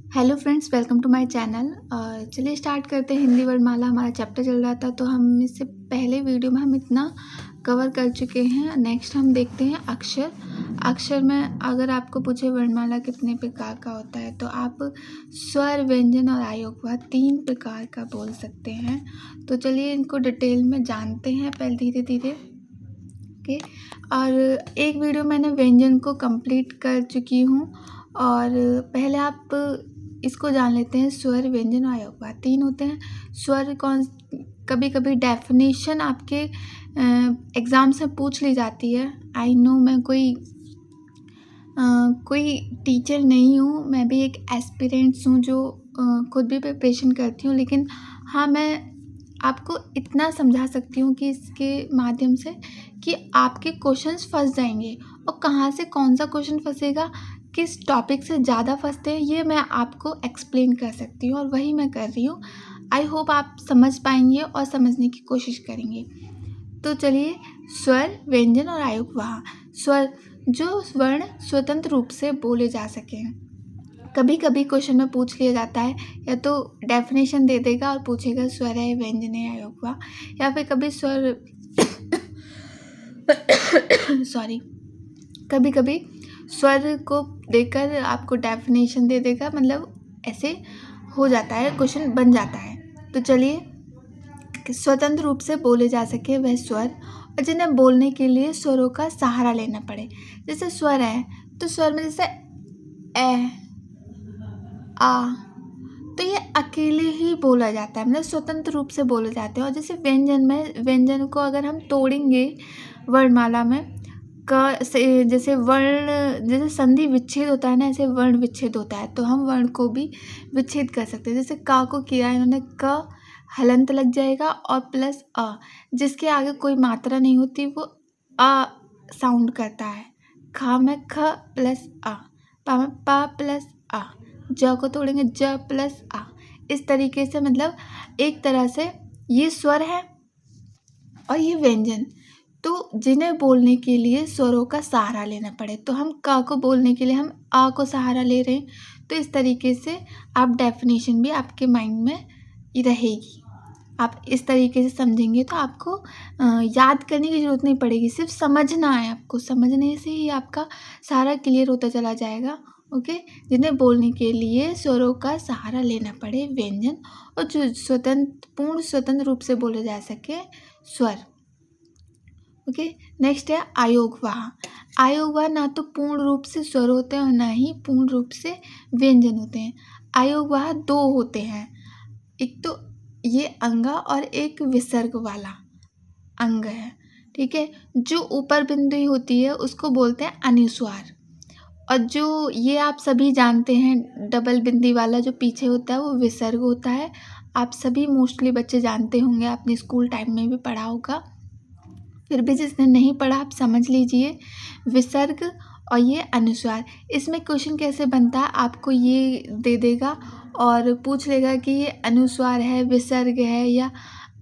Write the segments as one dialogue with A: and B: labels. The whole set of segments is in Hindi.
A: Hello friends, welcome to my channel. चलिए स्टार्ट करते हैं। हिंदी वर्णमाला हमारा चैप्टर चल रहा था, तो हम इससे पहले वीडियो में हम इतना कवर कर चुके हैं। नेक्स्ट हम देखते हैं अक्षर। अक्षर में अगर आपको पूछे वर्णमाला कितने प्रकार का होता है, तो आप स्वर, व्यंजन और आयोगवाह 3 प्रकार का बोल सकते हैं। तो चलिए इनको डिटेल में जानते हैं पहले धीरे धीरे। ओके, और एक वीडियो मैंने व्यंजन को कंप्लीट कर चुकी हूँ, और पहले आप इसको जान लेते हैं। स्वर, व्यंजन और आयोगवाह 3 होते हैं। स्वर कभी कभी डेफिनेशन आपके एग्ज़ाम से पूछ ली जाती है। आई नो मैं कोई टीचर नहीं हूँ, मैं भी एक एस्पिरेंट्स हूँ जो खुद भी प्रिपरेशन करती हूँ, लेकिन हाँ, मैं आपको इतना समझा सकती हूँ कि इसके माध्यम से कि आपके क्वेश्चंस फंस जाएंगे, और कहाँ से कौन सा क्वेश्चन फंसेगा, किस टॉपिक से ज़्यादा फंसते हैं, ये मैं आपको एक्सप्लेन कर सकती हूँ, और वही मैं कर रही हूँ। आई होप आप समझ पाएंगे और समझने की कोशिश करेंगे। तो चलिए, स्वर, व्यंजन और आयोगवाह। स्वर, जो वर्ण स्वतंत्र रूप से बोले जा सकें। कभी कभी क्वेश्चन में पूछ लिया जाता है, या तो डेफिनेशन दे देगा और पूछेगा स्वर है, व्यंजन है, आयोगवाह, या फिर कभी स्वर सॉरी कभी कभी स्वर को देकर आपको डेफिनेशन दे देगा। मतलब ऐसे हो जाता है, क्वेश्चन बन जाता है। तो चलिए, कि स्वतंत्र रूप से बोले जा सके वह स्वर, और जिन्हें बोलने के लिए स्वरों का सहारा लेना पड़े। जैसे स्वर है, तो स्वर में जैसे ए, आ, तो ये अकेले ही बोला जाता है, मतलब स्वतंत्र रूप से बोले जाते हैं। और जैसे व्यंजन में, व्यंजन को अगर हम तोड़ेंगे वर्णमाला में, क से जैसे वर्ण, जैसे संधि विच्छेद होता है ना, ऐसे वर्ण विच्छेद होता है, तो हम वर्ण को भी विच्छेद कर सकते हैं। जैसे का को किया है इन्होंने, क हलंत लग जाएगा और प्लस अ, जिसके आगे कोई मात्रा नहीं होती वो अ साउंड करता है। खा में ख प्लस अ, पा में पा प्लस अ, ज को तोड़ेंगे ज प्लस आ। इस तरीके से, मतलब एक तरह से ये स्वर है और ये व्यंजन। तो जिन्हें बोलने के लिए स्वरों का सहारा लेना पड़े, तो हम का को बोलने के लिए हम आ को सहारा ले रहे हैं। तो इस तरीके से आप डेफिनेशन भी आपके माइंड में रहेगी। आप इस तरीके से समझेंगे तो आपको याद करने की ज़रूरत नहीं पड़ेगी, सिर्फ समझना है आपको। समझने से ही आपका सारा क्लियर होता चला जाएगा। ओके, जिन्हें बोलने के लिए स्वरों का सहारा लेना पड़े, व्यंजन, और जो पूर्ण स्वतंत्र रूप से बोले जा सके, स्वर। ओके, नेक्स्ट है आयोगवाह। आयोगवाह ना तो पूर्ण रूप से स्वर होते हैं और ना ही पूर्ण रूप से व्यंजन होते हैं। आयोगवाह 2 होते हैं, एक तो ये अंगा और एक विसर्ग वाला अंग है। ठीक है, जो ऊपर बिंदु होती है उसको बोलते हैं अनुस्वार, और जो ये आप सभी जानते हैं डबल बिंदी वाला जो पीछे होता है वो विसर्ग होता है। आप सभी मोस्टली बच्चे जानते होंगे, आपने स्कूल टाइम में भी पढ़ा होगा। फिर भी जिसने नहीं पढ़ा आप समझ लीजिए, विसर्ग और ये अनुस्वार। इसमें क्वेश्चन कैसे बनता है, आपको ये दे देगा और पूछ लेगा कि ये अनुस्वार है, विसर्ग है, या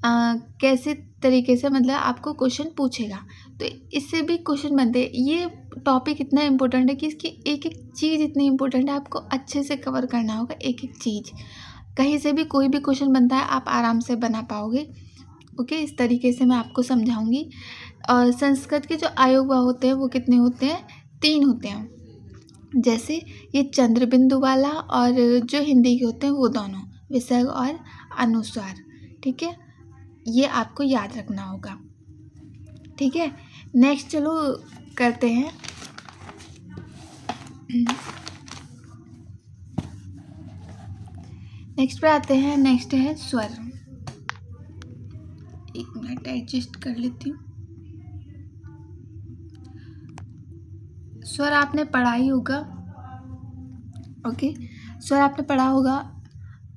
A: कैसे तरीके से, मतलब आपको क्वेश्चन पूछेगा। तो इससे भी क्वेश्चन बनते हैं। ये टॉपिक इतना इम्पोर्टेंट है कि इसकी एक एक चीज़ इतनी इम्पोर्टेंट है, आपको अच्छे से कवर करना होगा एक एक चीज़। कहीं से भी कोई भी क्वेश्चन बनता है आप आराम से बना पाओगे। ओके, इस तरीके से मैं आपको समझाऊंगी। और संस्कृत के जो आयोगवाह होते हैं वो कितने होते हैं, 3 होते हैं। जैसे ये चंद्र बिंदु वाला, और जो हिंदी के होते हैं वो दोनों, विसर्ग और अनुस्वार। ठीक है, ये आपको याद रखना होगा। ठीक है, नेक्स्ट चलो करते हैं। नेक्स्ट पे आते हैं। नेक्स्ट है स्वर। एक मिनट एडजस्ट कर लेती हूँ। स्वर आपने पढ़ा ही होगा। ओके, स्वर आपने पढ़ा होगा,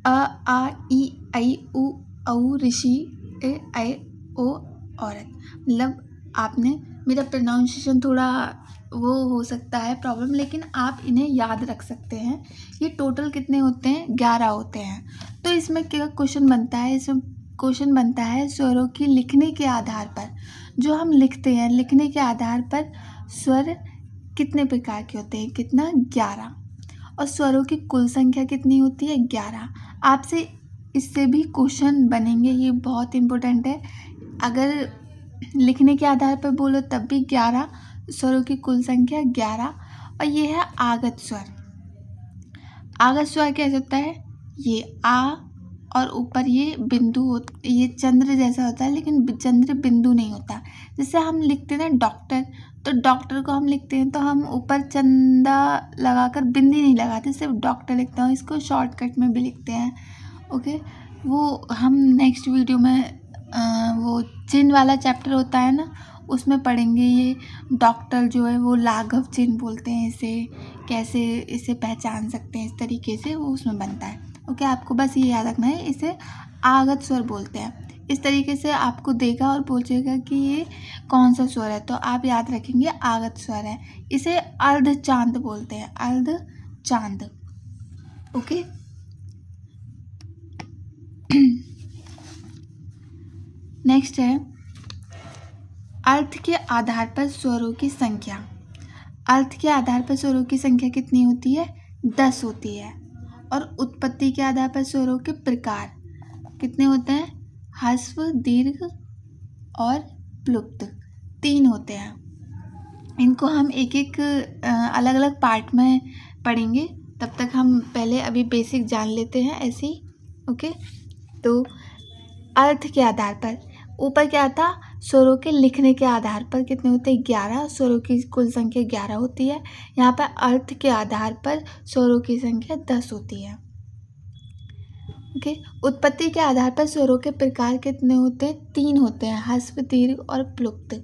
A: अ, आ, ई, आई, उ, औ, ऋषि, ए, ऐ, ओ, औरत। मतलब आपने, मेरा प्रोनाउंसिएशन थोड़ा वो हो सकता है प्रॉब्लम, लेकिन आप इन्हें याद रख सकते हैं। ये टोटल कितने होते हैं, 11 होते हैं। तो इसमें क्या क्वेश्चन बनता है, इसमें क्वेश्चन बनता है स्वरों की लिखने के आधार पर। जो हम लिखते हैं, लिखने के आधार पर स्वर कितने प्रकार के होते हैं, कितना, 11। और स्वरों की कुल संख्या कितनी होती है? 11। आपसे इससे भी क्वेश्चन बनेंगे, ये बहुत इम्पोर्टेंट है। अगर लिखने के आधार पर बोलो तब भी 11, स्वरों की कुल संख्या 11। और ये है आगत स्वर। आगत स्वर कैसे होता है? ये आ और ऊपर ये बिंदु ये चंद्र जैसा होता है, लेकिन चंद्र बिंदु नहीं होता। जैसे हम लिखते हैं डॉक्टर, तो डॉक्टर को हम लिखते हैं तो हम ऊपर चंदा लगाकर बिंदी नहीं लगाते, सिर्फ डॉक्टर लिखते हैं। इसको शॉर्टकट में भी लिखते हैं। ओके, वो हम नेक्स्ट वीडियो में वो चिन्ह वाला चैप्टर होता है ना, उसमें पढ़ेंगे। ये डॉक्टर जो है वो लाघव चिन्ह बोलते हैं इसे, कैसे इसे पहचान सकते हैं, इस तरीके से वो उसमें बनता है। ओके, आपको बस ये याद रखना है, इसे आगत स्वर बोलते हैं। इस तरीके से आपको देगा और पूछेगा कि ये कौन सा स्वर है, तो आप याद रखेंगे आगत स्वर है। इसे अर्ध चांद बोलते हैं, अर्ध चांद। ओके, नेक्स्ट है अर्थ के आधार पर स्वरों की संख्या। अर्थ के आधार पर स्वरों की संख्या कितनी होती है? 10 होती है। और उत्पत्ति के आधार पर स्वरों के प्रकार कितने होते हैं? ह्रस्व, दीर्घ और प्लुप्त, 3 होते हैं। इनको हम एक एक अलग अलग पार्ट में पढ़ेंगे, तब तक हम पहले अभी बेसिक जान लेते हैं ऐसे ही। ओके, तो अर्थ के आधार पर ऊपर क्या था? स्वरों के लिखने के आधार पर कितने होते हैं? 11। स्वरों की कुल संख्या 11 होती है। यहाँ पर अर्थ के आधार पर स्वरों की संख्या 10 होती है। ओके, उत्पत्ति के आधार पर स्वरों के प्रकार कितने होते हैं? 3 होते हैं, ह्रस्व, दीर्घ और प्लुप्त।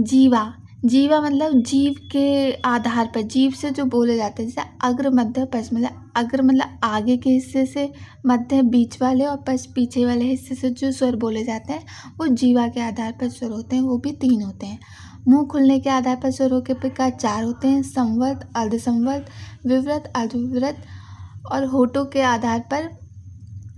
A: जीवा, जीवा मतलब जीव के आधार पर, जीव से जो बोले जाते हैं, जैसे अग्र, मध्य, पश्च। मतलब अग्र मतलब आगे के हिस्से से, मध्य बीच वाले और पश्च पीछे वाले हिस्से से जो स्वर बोले जाते हैं वो जीवा के आधार पर स्वर होते हैं, वो भी 3 होते हैं। मुंह खुलने के आधार पर स्वरों के प्रकार 4 होते हैं, संवर्त, अर्धसंवर्त, विवृत, अर्धविवृत। और होठों के आधार पर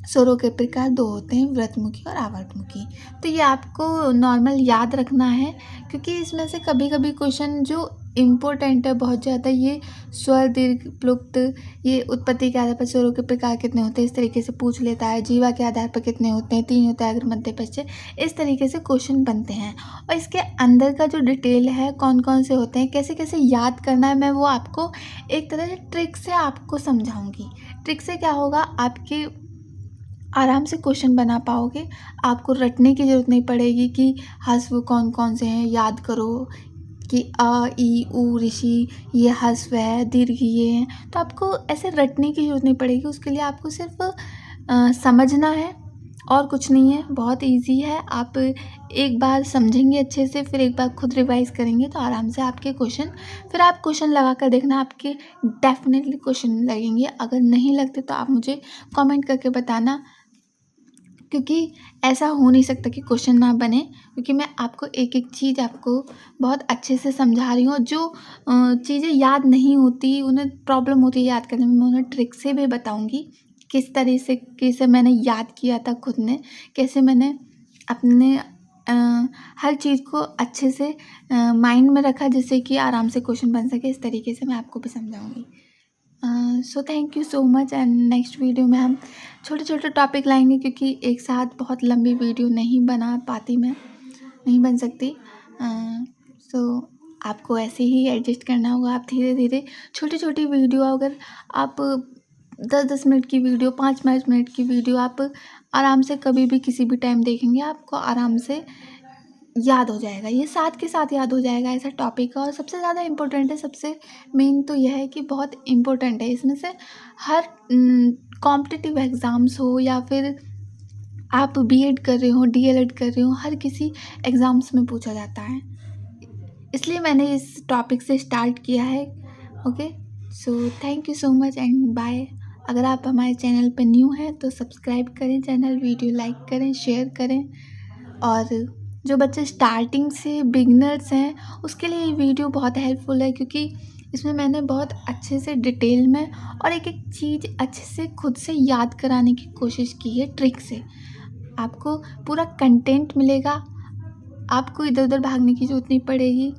A: स्वरों के प्रकार 2 होते हैं, व्रतमुखी और आवर्तमुखी। तो ये आपको नॉर्मल याद रखना है, क्योंकि इसमें से कभी कभी क्वेश्चन जो इम्पोर्टेंट है बहुत ज़्यादा, ये स्वर, दीर्घ, प्लुप्त, ये उत्पत्ति के आधार पर स्वरों के प्रकार कितने होते हैं इस तरीके से पूछ लेता है। जीवा के आधार पर कितने होते हैं? 3 होता है, अग्र, मध्य, पश्च। इस तरीके से क्वेश्चन बनते हैं। और इसके अंदर का जो डिटेल है, कौन कौन से होते हैं, कैसे कैसे याद करना है, मैं वो आपको एक तरह से ट्रिक से आपको समझाऊंगी। ट्रिक से क्या होगा, आपके आराम से क्वेश्चन बना पाओगे। आपको रटने की ज़रूरत नहीं पड़ेगी कि ह्रस्व कौन कौन से हैं, याद करो कि अ, ई, उ, ऋषि ये ह्रस्व है, दीर्घ ये हैं। तो आपको ऐसे रटने की ज़रूरत नहीं पड़ेगी। उसके लिए आपको सिर्फ समझना है और कुछ नहीं है, बहुत इजी है। आप एक बार समझेंगे अच्छे से, फिर एक बार खुद रिवाइज करेंगे तो आराम से आपके क्वेश्चन, फिर आप क्वेश्चन लगा कर देखना, आपके डेफिनेटली क्वेश्चन लगेंगे। अगर नहीं लगते तो आप मुझे कमेंट करके बताना, क्योंकि ऐसा हो नहीं सकता कि क्वेश्चन ना बने, क्योंकि मैं आपको एक एक चीज़ आपको बहुत अच्छे से समझा रही हूँ। जो चीज़ें याद नहीं होती, उन्हें प्रॉब्लम होती है याद करने में, मैं उन्हें ट्रिक से भी बताऊँगी किस तरह से कैसे मैंने याद किया था खुद ने, कैसे मैंने अपने हर चीज़ को अच्छे से माइंड में रखा, जिससे कि आराम से क्वेश्चन बन सके। इस तरीके से मैं आपको भी समझाऊँगी। सो thank you so much. And next video में हम छोटे छोटे टॉपिक लाएंगे, क्योंकि एक साथ बहुत लंबी वीडियो नहीं बना पाती, मैं नहीं बन सकती। सो आपको ऐसे ही एडजस्ट करना होगा। आप धीरे धीरे छोटी छोटी वीडियो, अगर आप 10-10 मिनट की वीडियो, 5-5 मिनट की वीडियो आप आराम से कभी भी किसी भी टाइम देखेंगे, आपको आराम से याद हो जाएगा। ये साथ के साथ याद हो जाएगा, ऐसा टॉपिक है। और सबसे ज़्यादा इम्पोर्टेंट है, सबसे मेन तो यह है कि बहुत इम्पोर्टेंट है। इसमें से हर कॉम्पिटिटिव एग्ज़ाम्स हो या फिर आप बीएड कर रहे हो, डीएलएड कर रहे हो, हर किसी एग्ज़ाम्स में पूछा जाता है। इसलिए मैंने इस टॉपिक से स्टार्ट किया है। Okay, so thank you so much and bye. अगर आप हमारे चैनल पर न्यू हैं तो सब्सक्राइब करें चैनल, वीडियो लाइक करें, शेयर करें। और जो बच्चे स्टार्टिंग से बिगनर्स हैं, उसके लिए ये वीडियो बहुत हेल्पफुल है, क्योंकि इसमें मैंने बहुत अच्छे से डिटेल में और एक एक चीज़ अच्छे से खुद से याद कराने की कोशिश की है ट्रिक से। आपको पूरा कंटेंट मिलेगा, आपको इधर उधर भागने की ज़रूरत नहीं पड़ेगी।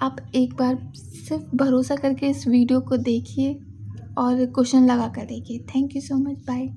A: आप एक बार सिर्फ भरोसा करके इस वीडियो को देखिए और क्वेश्चन लगा कर देखिए। Thank you so much, bye.